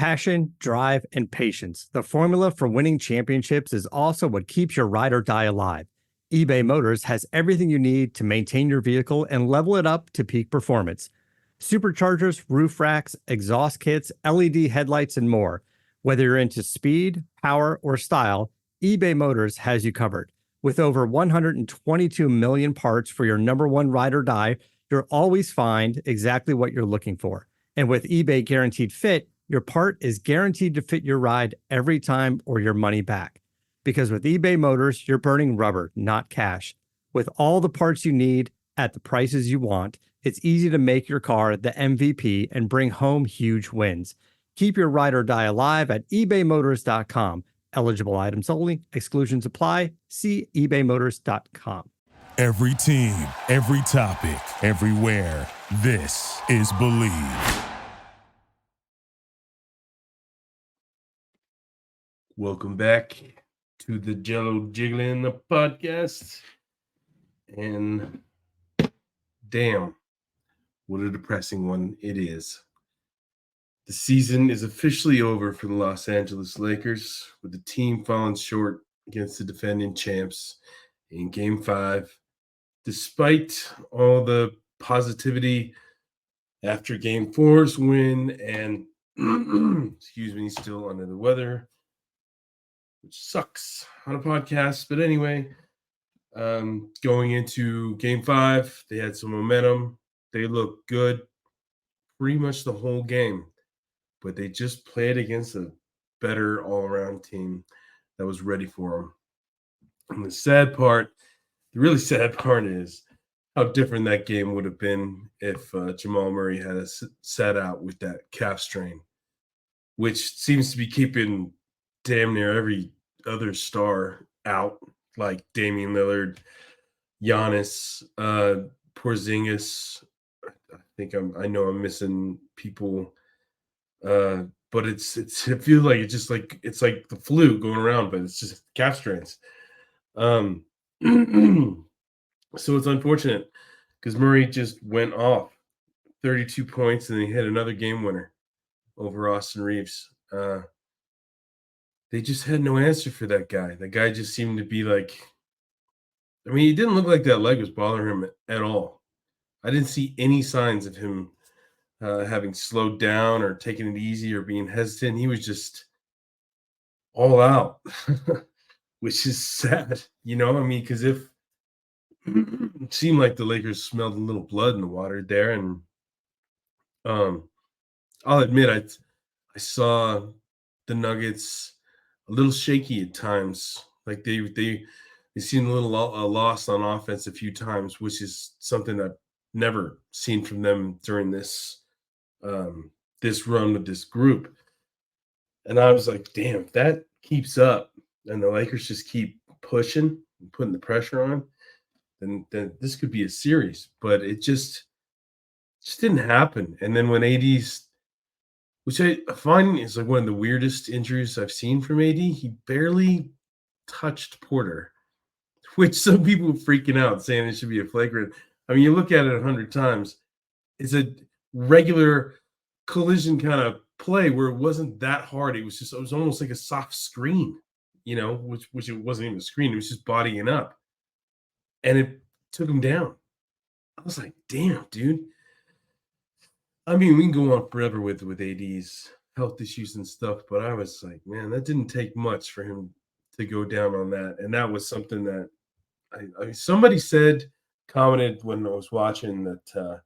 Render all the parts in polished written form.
Passion, drive, and patience. The formula for winning championships is also what keeps your ride or die alive. eBay Motors has everything you need to maintain your vehicle and level it up to peak performance. Superchargers, roof racks, exhaust kits, LED headlights, and more. Whether you're into speed, power, or style, eBay Motors has you covered. With over 122 million parts for your number one ride or die, you'll always find exactly what you're looking for. And with eBay Guaranteed Fit, your part is guaranteed to fit your ride every time or your money back. Because with eBay Motors, you're burning rubber, not cash. With all the parts you need at the prices you want, it's easy to make your car the MVP and bring home huge wins. Keep your ride or die alive at ebaymotors.com. Eligible items only. Exclusions apply. See ebaymotors.com. Every team, every topic, everywhere. This is Believe. Welcome back to the Jello Jiggling podcast. And damn, what a depressing one it is. The season is officially over for the Los Angeles Lakers, with the team falling short against the defending champs in Game 5. Despite all the positivity after Game 4's win and, excuse me, still under the weather, which sucks on a podcast. But anyway, going into Game 5, they had some momentum. They looked good pretty much the whole game, but they just played against a better all-around team that was ready for them. And the really sad part is how different that game would have been if Jamal Murray had sat out with that calf strain, which seems to be keeping damn near every other star out, like Damian Lillard, Giannis, Porzingis. I know I'm missing people, but it feels like it's like the flu going around, but it's just calf strains. So it's unfortunate because Murray just went off 32 points and he hit another game winner over Austin Reeves. They just had no answer for that guy. That guy just seemed to be like, he didn't look like that leg was bothering him at all. I didn't see any signs of him having slowed down or taking it easy or being hesitant. He was just all out, which is sad, because if it seemed like the Lakers smelled a little blood in the water there. And I'll admit, I saw the Nuggets a little shaky at times. Like they seemed a little lost on offense a few times, which is something I've never seen from them during this this run with this group. And I was like, damn, if that keeps up and the Lakers just keep pushing and putting the pressure on, then this could be a series. But it just didn't happen. And then when AD's, which I find is like one of the weirdest injuries I've seen from AD, he barely touched Porter, which some people are freaking out saying it should be a flagrant. You look at it 100 times, it's a regular collision kind of play where it wasn't that hard. It was almost like a soft screen, which it wasn't even a screen. It was just bodying up. And it took him down. I was like, damn, dude. We can go on forever with AD's health issues and stuff, but I was like, man, that didn't take much for him to go down on that. And that was something that somebody commented when I was watching that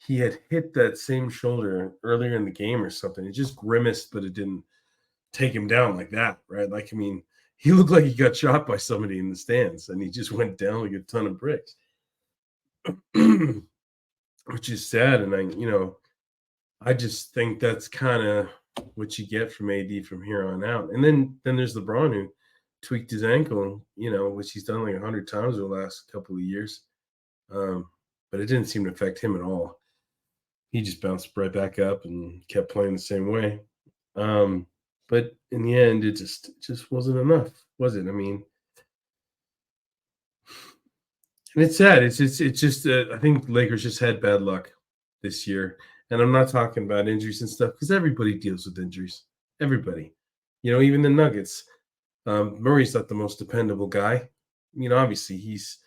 he had hit that same shoulder earlier in the game or something. It just grimaced, but it didn't take him down like that, right? He looked like he got shot by somebody in the stands, and he just went down like a ton of bricks, which is sad. And I just think that's kind of what you get from AD from here on out. And then there's LeBron, who tweaked his ankle, which he's done like 100 times over the last couple of years. But it didn't seem to affect him at all. He just bounced right back up and kept playing the same way. But in the end, it just wasn't enough, was it? And it's sad. It's just I think Lakers just had bad luck this year. And I'm not talking about injuries and stuff because everybody deals with injuries. Everybody. Even the Nuggets. Murray's not the most dependable guy. Obviously he's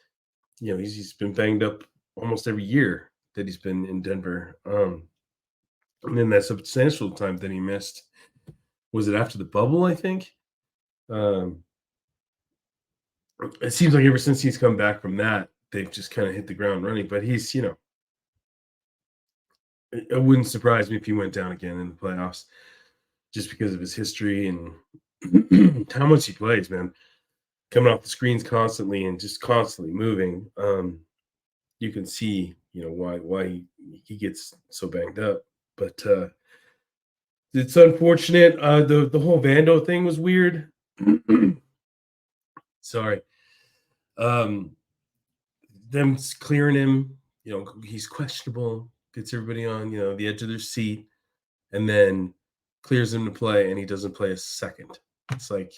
been banged up almost every year that he's been in Denver. And then that substantial time that he missed, was it after the bubble, I think? It seems like ever since he's come back from that, they've just kind of hit the ground running. But he's, it wouldn't surprise me if he went down again in the playoffs just because of his history and how much he plays, man. Coming off the screens constantly and just constantly moving. You can see, why he gets so banged up. But it's unfortunate. The whole Vando thing was weird. Sorry. Them clearing him, he's questionable, gets everybody on, the edge of their seat, and then clears him to play, and he doesn't play a second. It's like,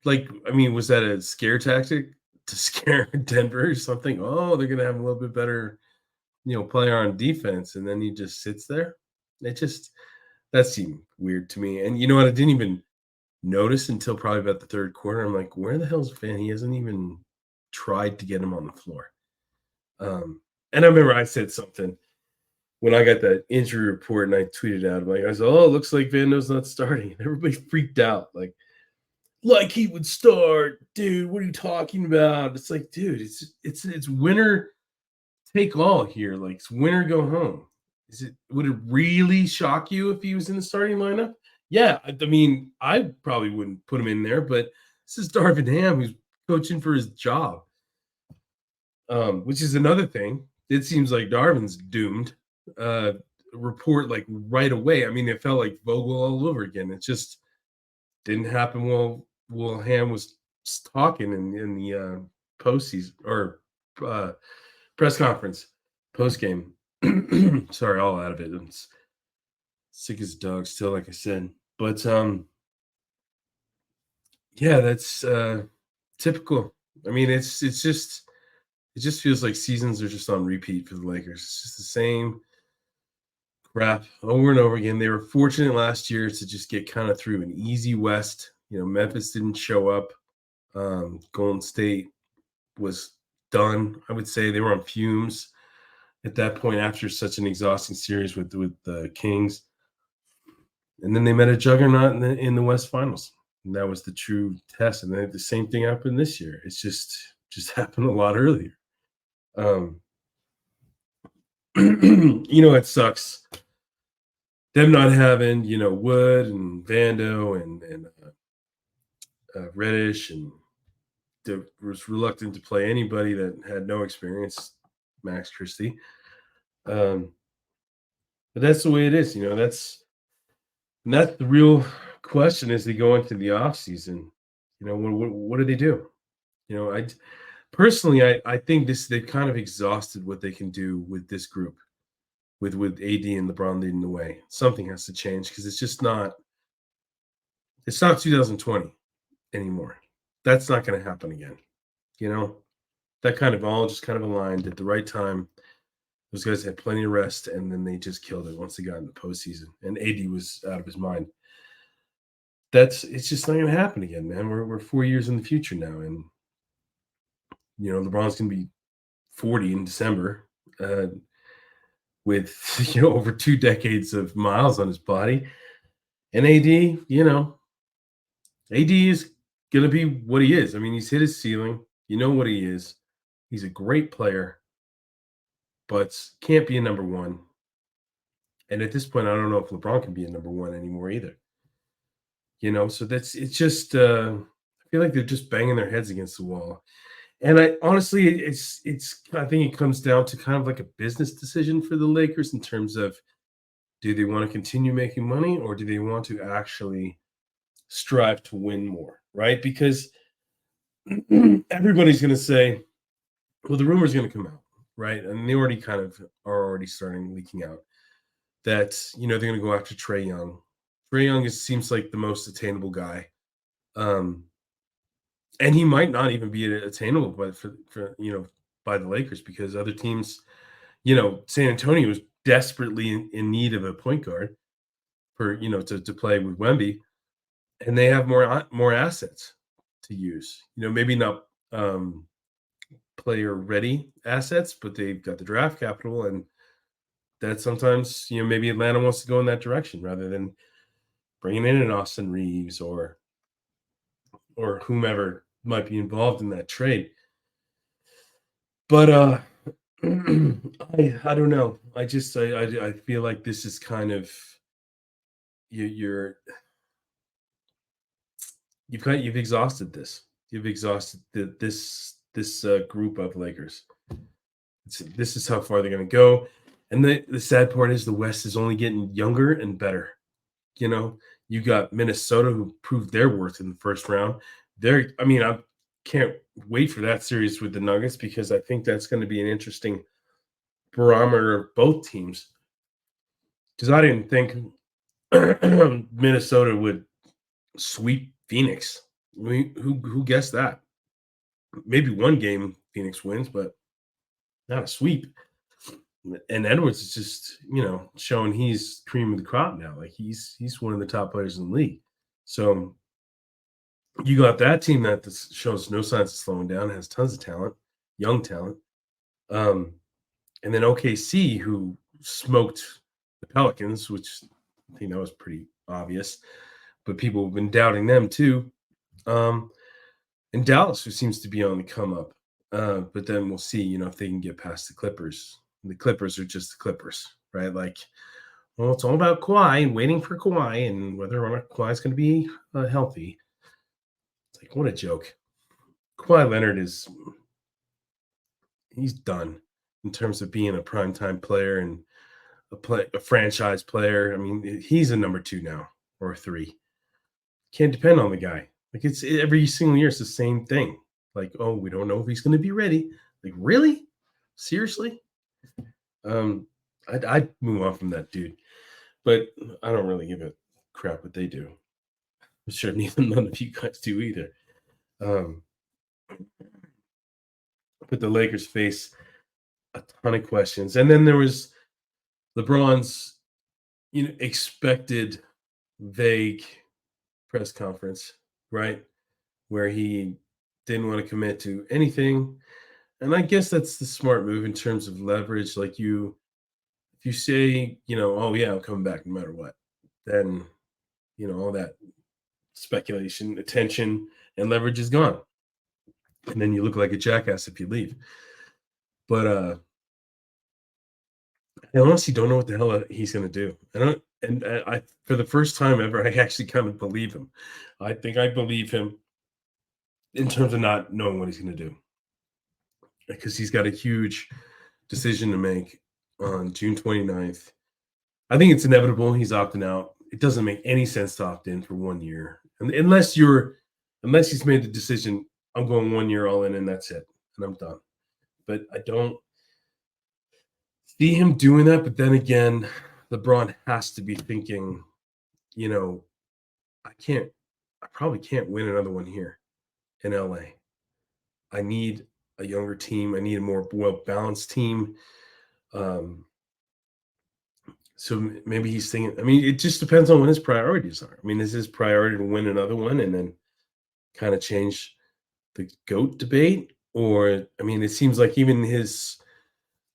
I mean, was that a scare tactic to scare Denver or something? Oh, they're gonna have a little bit better, player on defense, and then he just sits there. That seemed weird to me. And you know what? I didn't even notice until probably about the third quarter. I'm like, where the hell's Van? He hasn't even tried to get him on the floor. And I remember I said something when I got that injury report and I tweeted out, I said, oh, it looks like Vando's not starting. Everybody freaked out. Like he would start, dude. What are you talking about? It's like, dude, it's winner take all here. Like, it's winner go home. Would it really shock you if he was in the starting lineup? Yeah, I mean, I probably wouldn't put him in there, but this is Darvin Ham who's coaching for his job, which is another thing. It seems like Darvin's doomed. Report right away. I mean, it felt like Vogel all over again. It just didn't happen while Ham was talking in the postseason or press conference post game. Sorry, all out of it. I'm sick as a dog still, like I said. But yeah, that's typical. I mean, it just feels like seasons are just on repeat for the Lakers. It's just the same crap over and over again. They were fortunate last year to just get kind of through an easy West. Memphis didn't show up. Golden State was done. I would say they were on fumes at that point after such an exhausting series with the Kings. And then they met a juggernaut in the West Finals. And that was the true test. And then the same thing happened this year. It's just happened a lot earlier. It sucks. Them not having, Wood and Vando and Reddish, and they was reluctant to play anybody that had no experience, Max Christie. But that's the way it is. That's the real question as they go into the offseason. What do they do? I personally, I think they've kind of exhausted what they can do with this group, with AD and LeBron leading the way. Something has to change because it's not 2020 anymore. That's not going to happen again. That kind of all just kind of aligned at the right time. Those guys had plenty of rest, and then they just killed it once they got in the postseason. And AD was out of his mind. It's just not going to happen again, man. We're 4 years in the future now, and LeBron's going to be 40 in December, with over 2 decades of miles on his body. And AD, AD is going to be what he is. I mean, he's hit his ceiling. You know what he is. He's a great player, but can't be a number one. And at this point, I don't know if LeBron can be a number one anymore either. So it's just, I feel like they're just banging their heads against the wall. And I honestly, I think it comes down to kind of like a business decision for the Lakers in terms of, do they want to continue making money, or do they want to actually strive to win more, right? Because everybody's going to say, well, the rumor's going to come out, right? And they already kind of are already starting leaking out that, they're going to go after Trae Young. Trae Young seems like the most attainable guy. And he might not even be attainable by the Lakers, because other teams, San Antonio was desperately in need of a point guard for, to play with Wemby, and they have more assets to use. Maybe not player ready assets, but they've got the draft capital, and that sometimes, maybe Atlanta wants to go in that direction rather than bringing in an Austin Reeves or whomever might be involved in that trade. But I don't know. I feel like this is kind of you've exhausted this. You've exhausted this group of Lakers. This is how far they're going to go. And the sad part is the West is only getting younger and better. You got Minnesota, who proved their worth in the first round. I can't wait for that series with the Nuggets, because I think that's going to be an interesting barometer of both teams. Because I didn't think Minnesota would sweep Phoenix. I mean, who guessed that? Maybe one game Phoenix wins, but not a sweep. And Edwards is just, showing he's cream of the crop now. Like he's one of the top players in the league. So you got that team that shows no signs of slowing down, has tons of talent, young talent. And then OKC, who smoked the Pelicans, which I think that was pretty obvious, but people have been doubting them too. And Dallas, who seems to be on the come up. But then we'll see, if they can get past the Clippers. The Clippers are just the Clippers, right? Like, well, it's all about Kawhi and waiting for Kawhi and whether or not Kawhi is going to be healthy. It's like, what a joke. Kawhi Leonard he's done in terms of being a primetime player and a franchise player. I mean, he's a number 2 now or 3. Can't depend on the guy. Like it's every single year, it's the same thing. Like, oh, we don't know if he's going to be ready. Like, really? Seriously? I'd move on from that dude, but I don't really give a crap what they do. I'm sure none of you guys do either. But the Lakers face a ton of questions, and then there was LeBron's, expected vague press conference, right, where he didn't want to commit to anything. And I guess that's the smart move in terms of leverage. Like if you say, oh yeah, I'm coming back no matter what, then, all that speculation, attention, and leverage is gone. And then you look like a jackass if you leave. But I honestly don't know what the hell he's going to do. I for the first time ever, I actually kind of believe him. I think I believe him in terms of not knowing what he's going to do, because he's got a huge decision to make on June 29th. I think it's inevitable he's opting out. It doesn't make any sense to opt in for 1 year. And unless he's made the decision, I'm going 1 year all in and that's it. And I'm done. But I don't see him doing that. But then again, LeBron has to be thinking, I probably can't win another one here in LA. I need a younger team. I need a more well-balanced team. So maybe he's thinking, it just depends on what his priorities are. Is his priority to win another one and then kind of change the GOAT debate? Or, it seems like even his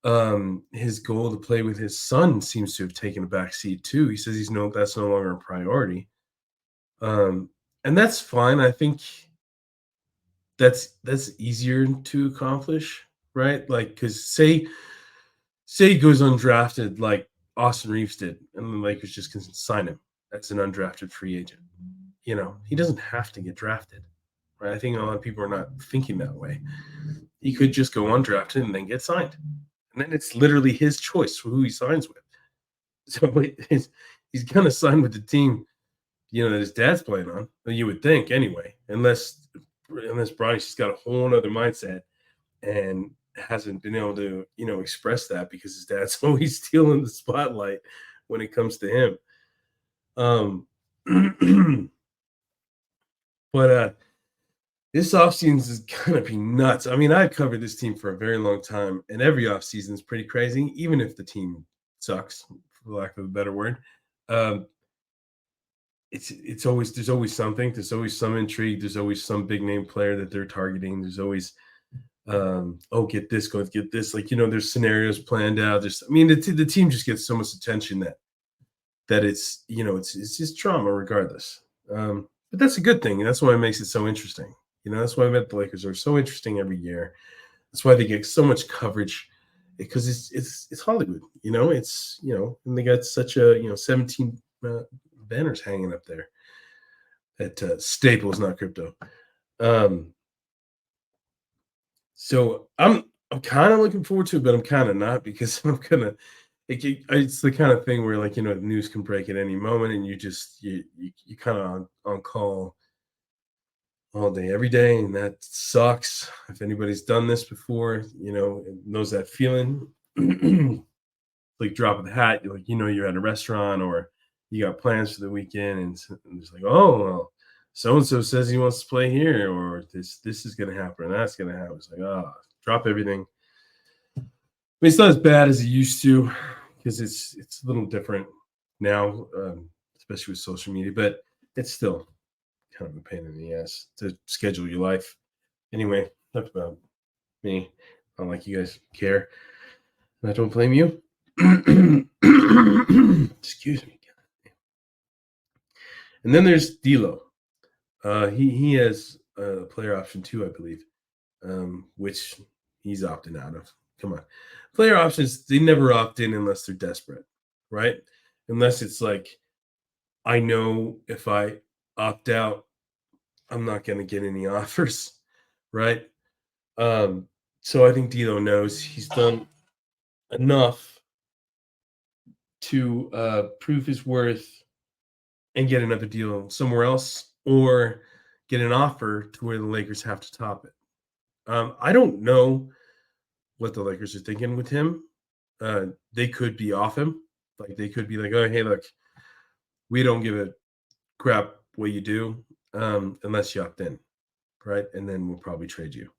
goal to play with his son seems to have taken a backseat too. He says that's no longer a priority. And that's fine. I think that's easier to accomplish, right? Like, because say he goes undrafted like Austin Reeves did, and the Lakers just can sign him as an undrafted free agent. He doesn't have to get drafted, right? I think a lot of people are not thinking that way. He could just go undrafted and then get signed, and then it's literally his choice for who he signs with. So he's gonna sign with the team, that his dad's playing on. You would think, anyway, unless Bronny's just got a whole other mindset and hasn't been able to, express that because his dad's always stealing the spotlight when it comes to him. But this offseason is going to be nuts. I've covered this team for a very long time, and every offseason is pretty crazy, even if the team sucks, for lack of a better word. It's always there's always something. There's always some intrigue. There's always some big name player that they're targeting. There's always get this, go get this. Like, there's scenarios planned out. The team just gets so much attention that it's it's just drama regardless. But that's a good thing, and that's why it makes it so interesting. That's why the Lakers are so interesting every year. That's why they get so much coverage, because it's Hollywood. And they got such a 17 banners hanging up there at Staples, not crypto. So I'm kind of looking forward to it, but I'm kind of not, because I'm gonna. It's the kind of thing where, like, the news can break at any moment, and you kind of on call all day, every day, and that sucks. If anybody's done this before, knows that feeling. Like, drop of the hat, you're at a restaurant, or you got plans for the weekend, and it's like, oh well, so and so says he wants to play here, or this is gonna happen, and that's gonna happen. It's like, drop everything. It's not as bad as it used to, because it's a little different now, especially with social media, but it's still kind of a pain in the ass to schedule your life. Anyway, enough about me. I don't like you guys care, and I don't blame you. Excuse me. And then there's D'Lo. He has a player option too, I believe, which he's opting out of. Come on. Player options, they never opt in unless they're desperate, right? Unless it's like, I know if I opt out, I'm not going to get any offers, right? So I think D'Lo knows he's done enough to prove his worth and get another deal somewhere else, or get an offer to where the Lakers have to top it. I don't know what the Lakers are thinking with him. They could be off him. Like, they could be like, oh, hey, look, we don't give a crap what you do unless you opt in, right? And then we'll probably trade you.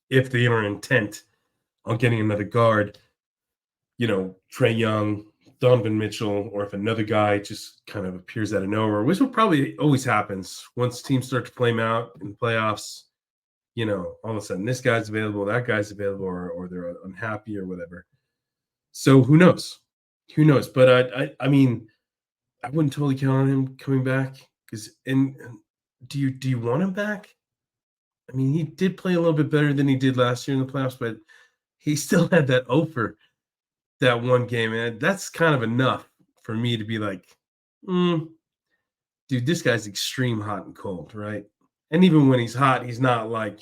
If they are intent on getting another guard, Trae Young, Donovan Mitchell, or if another guy just kind of appears out of nowhere, which will probably always happens once teams start to flame out in the playoffs. All of a sudden this guy's available, that guy's available, or they're unhappy or whatever. So who knows? But I mean, I wouldn't totally count on him coming back, because do you want him back? I mean, he did play a little bit better than he did last year in the playoffs, but he still had that over that one game, and that's kind of enough for me to be like, dude, this guy's extreme hot and cold, right? And even when he's hot, he's not like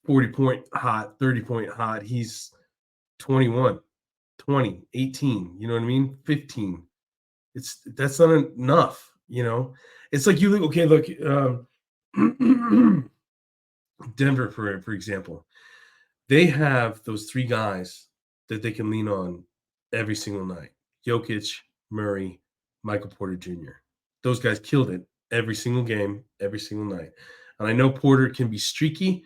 40-point hot, 30-point hot. He's 21, 20, 18, you know what I mean? 15. That's not enough, It's like, look, Denver, for example, they have those three guys that they can lean on every single night: Jokic, Murray, Michael Porter Jr. Those guys killed it every single game, every single night. And I know Porter can be streaky,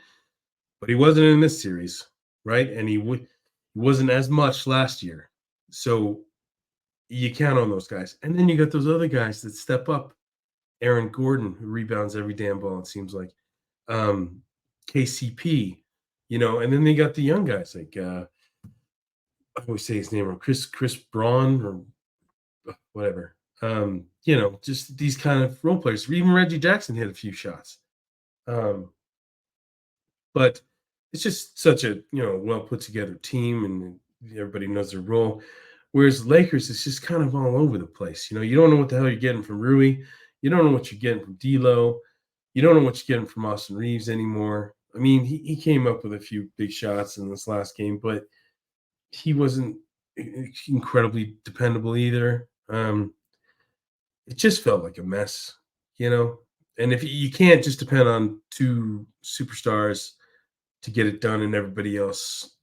but he wasn't in this series, right? And he wasn't as much last year. So you count on those guys. And then you got those other guys that step up. Aaron Gordon, who rebounds every damn ball, it seems like. KCP, and then they got the young guys like I always say his name, or Chris Braun, or whatever. Just these kind of role players. Even Reggie Jackson hit a few shots. But it's just such a well put together team, and everybody knows their role. Whereas Lakers, it's just kind of all over the place. You don't know what the hell you're getting from Rui. You don't know what you're getting from D'Lo. You don't know what you're getting from Austin Reeves anymore. I mean, he came up with a few big shots in this last game, but he wasn't incredibly dependable either. It just felt like a mess, And if you can't just depend on two superstars to get it done, and everybody else,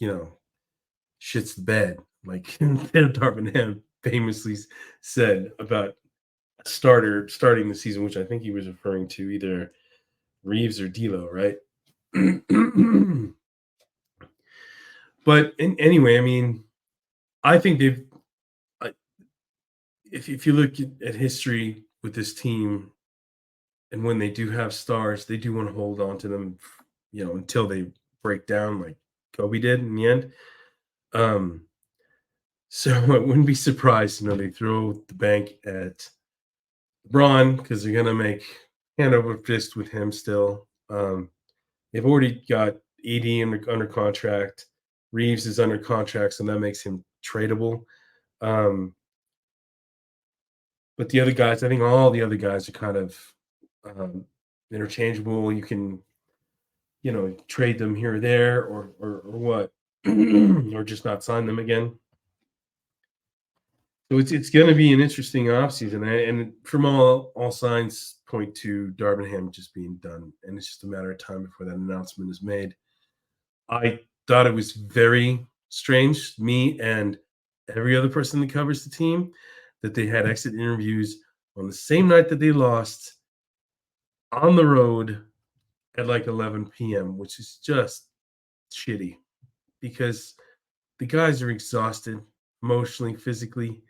shits the bed, like Darvin Ham famously said about a starter starting the season, which I think he was referring to either Reeves or D'Lo, right? But anyway, I mean, I think if you look at history with this team, and when they do have stars, they do want to hold on to them, until they break down like Kobe did in the end. Um, so I wouldn't be surprised, they throw the bank at LeBron because they're gonna make hand over fist with him still. They've already got AD under contract. Reeves is under contract, so that makes him tradable. Um, but the other guys, I think all the other guys are kind of interchangeable. You can, trade them here or there, or what, or just not sign them again. So it's going to be an interesting offseason, and from all signs point to Darvin Ham just being done, and it's just a matter of time before that announcement is made. I thought it was very strange, me and every other person that covers the team, that they had exit interviews on the same night that they lost on the road at like 11 p.m., which is just shitty because the guys are exhausted emotionally, physically.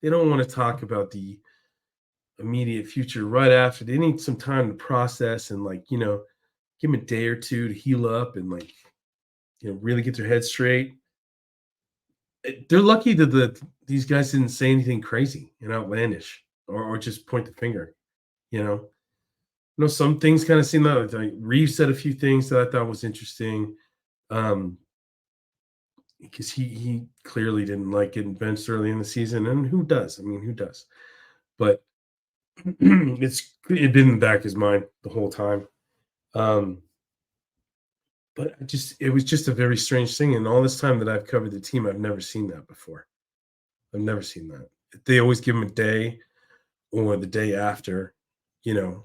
They don't want to talk about the immediate future right after. They need some time to process and give them a day or two to heal up and really get their head straight. They're lucky that these guys didn't say anything crazy and outlandish or just point the finger. Some things kind of seem like Reeves said a few things that I thought was interesting. Because he clearly didn't like getting benched early in the season, and who does? I mean, who does? But it'd been in the back of his mind the whole time. But it was just a very strange thing. And all this time that I've covered the team, I've never seen that before. I've never seen that. They always give him a day or the day after, to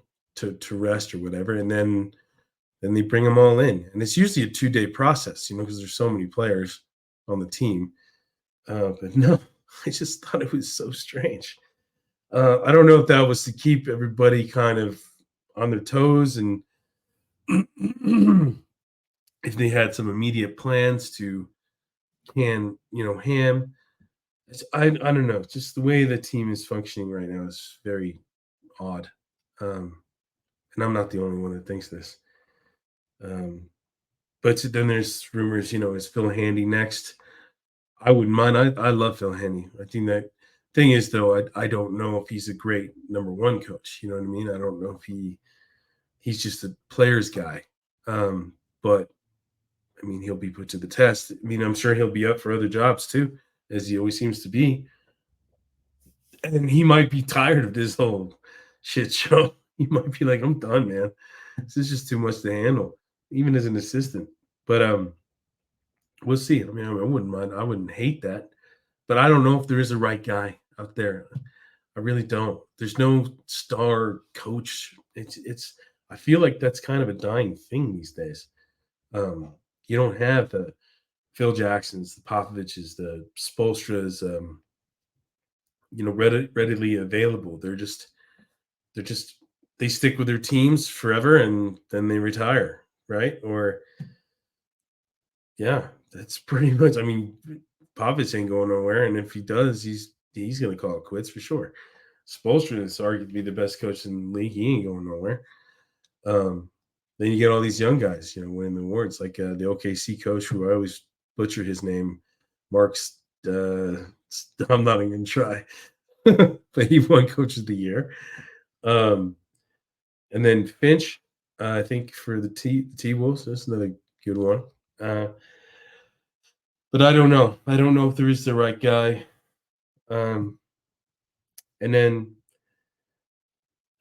rest or whatever, and then they bring them all in, and it's usually a 2-day process, because there's so many players on the team. But no, I just thought it was so strange. I don't know if that was to keep everybody kind of on their toes and if they had some immediate plans to Ham. I don't know. Just the way the team is functioning right now is very odd. And I'm not the only one that thinks this. But then there's rumors, is Phil Handy next? I wouldn't mind. I love Phil Handy. I think that thing is, though, I don't know if he's a great number one coach. You know what I mean? I don't know if he's just a player's guy. But I mean, he'll be put to the test. I mean, I'm sure he'll be up for other jobs too, as he always seems to be. And he might be tired of this whole shit show. He might be like, I'm done, man. This is just too much to handle, even as an assistant. But we'll see. I mean, I wouldn't mind. I wouldn't hate that. But I don't know if there is a right guy out there. I really don't. There's no star coach. It's. I feel like that's kind of a dying thing these days. You don't have the Phil Jacksons, the Popoviches, the Spoelstras, readily available. They stick with their teams forever and then they retire, right? Or yeah, that's pretty much. I mean, Popovich ain't going nowhere, and if he does, he's going to call it quits for sure. Spoelstra is arguably the best coach in the league. He ain't going nowhere. Then you get all these young guys, winning the awards, like the OKC coach, who I always butcher his name, Mark's. I'm not even going to try, but he won Coach of the Year. And then Finch, I think for the T-Wolves, that's another good one. But I don't know. I don't know if there is the right guy. And then,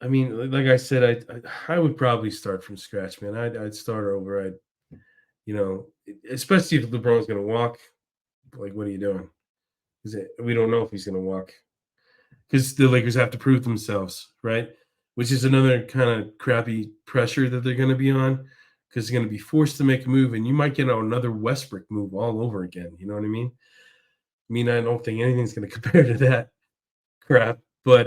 I mean, like I said, I would probably start from scratch, man. I'd start over. Especially if LeBron's going to walk. Like, what are you doing? We don't know if he's going to walk because the Lakers have to prove themselves, right? Which is another kind of crappy pressure that they're going to be on because they're going to be forced to make a move, and you might get another Westbrook move all over again. You know what I mean? I don't think anything's going to compare to that crap, but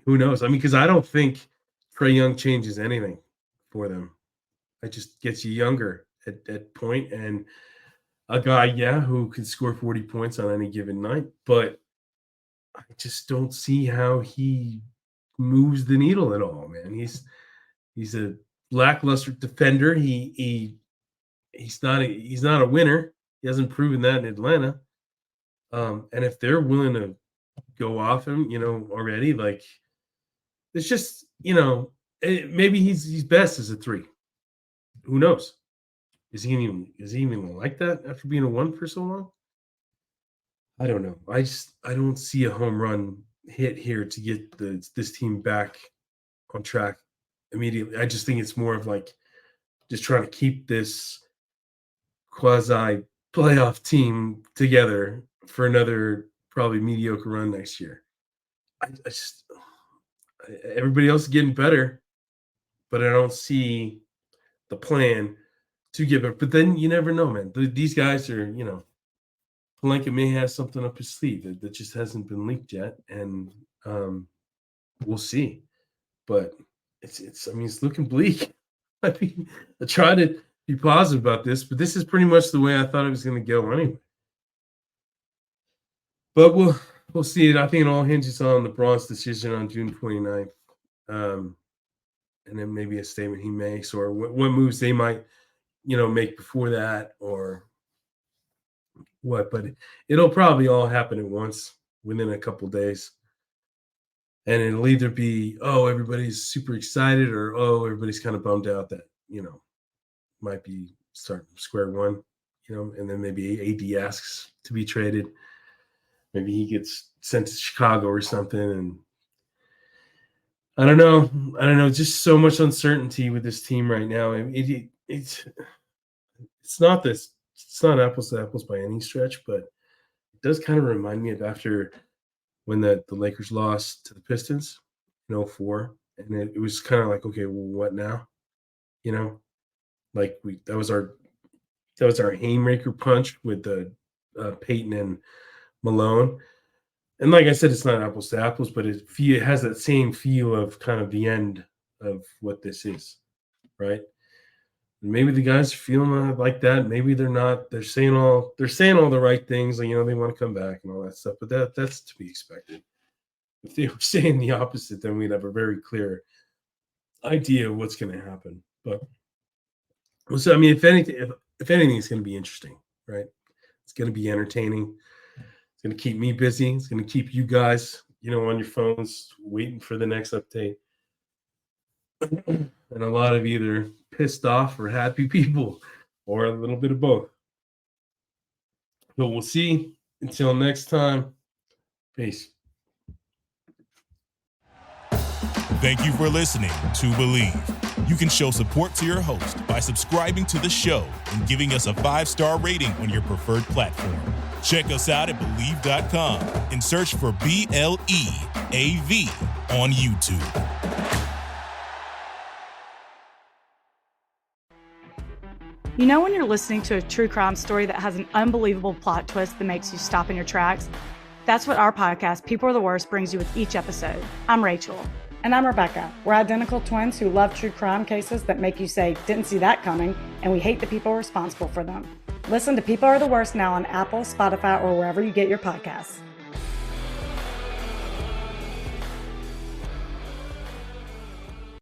who knows? Because I don't think Trae Young changes anything for them. It just gets you younger at point, and a guy, who can score 40 points on any given night, but I just don't see how he moves the needle at all, man. He's a lackluster defender. He's not a winner. He hasn't proven that in Atlanta. And if they're willing to go off him, already, like, it's just, maybe he's best as a 3. Who knows? Is he even like that after being a 1 for so long? I don't know. I don't see a home run hit here to get this team back on track immediately. I just think it's more of like just trying to keep this quasi playoff team together for another probably mediocre run next year. Everybody else is getting better, but I don't see the plan to get better. But then you never know, man. These guys are, Palenka may have something up his sleeve that just hasn't been leaked yet, and we'll see. But it's looking bleak. I try to be positive about this, but this is pretty much the way I thought it was going to go anyway. But we'll see it. I think it all hinges on LeBron's decision on June 29th, and then maybe a statement he makes, or what moves they might, make before that, or what. But it'll probably all happen at once within a couple days, and it'll either be, oh, everybody's super excited, or oh, everybody's kind of bummed out that might be starting from square one, and then maybe AD asks to be traded. Maybe he gets sent to Chicago or something, and I don't know. Just so much uncertainty with this team right now. It's not this. It's not apples to apples by any stretch, but it does kind of remind me of after when the Lakers lost to the Pistons in 2004, and it was kind of like, okay, well, what now? Like that was our haymaker punch with the Peyton and Malone. And like I said, it's not apples to apples, but it has that same feel of kind of the end of what this is, right? And maybe the guys are feeling like that. Maybe they're not. They're saying all the right things, like, they want to come back and all that stuff. But that's to be expected. If they were saying the opposite, then we'd have a very clear idea of what's going to happen. But so, if anything, it's going to be interesting, right? It's going to be entertaining. It's going to keep me busy. It's going to keep you guys, on your phones waiting for the next update. And a lot of either pissed off or happy people, or a little bit of both. But we'll see. Until next time, peace. Thank you for listening to Believe. You can show support to your host by subscribing to the show and giving us a 5-star rating on your preferred platform. Check us out at Believe.com and search for BLEAV on YouTube. When you're listening to a true crime story that has an unbelievable plot twist that makes you stop in your tracks? That's what our podcast, People Are the Worst, brings you with each episode. I'm Rachel. And I'm Rebecca. We're identical twins who love true crime cases that make you say, didn't see that coming, and we hate the people responsible for them. Listen to People Are the Worst now on Apple, Spotify, or wherever you get your podcasts.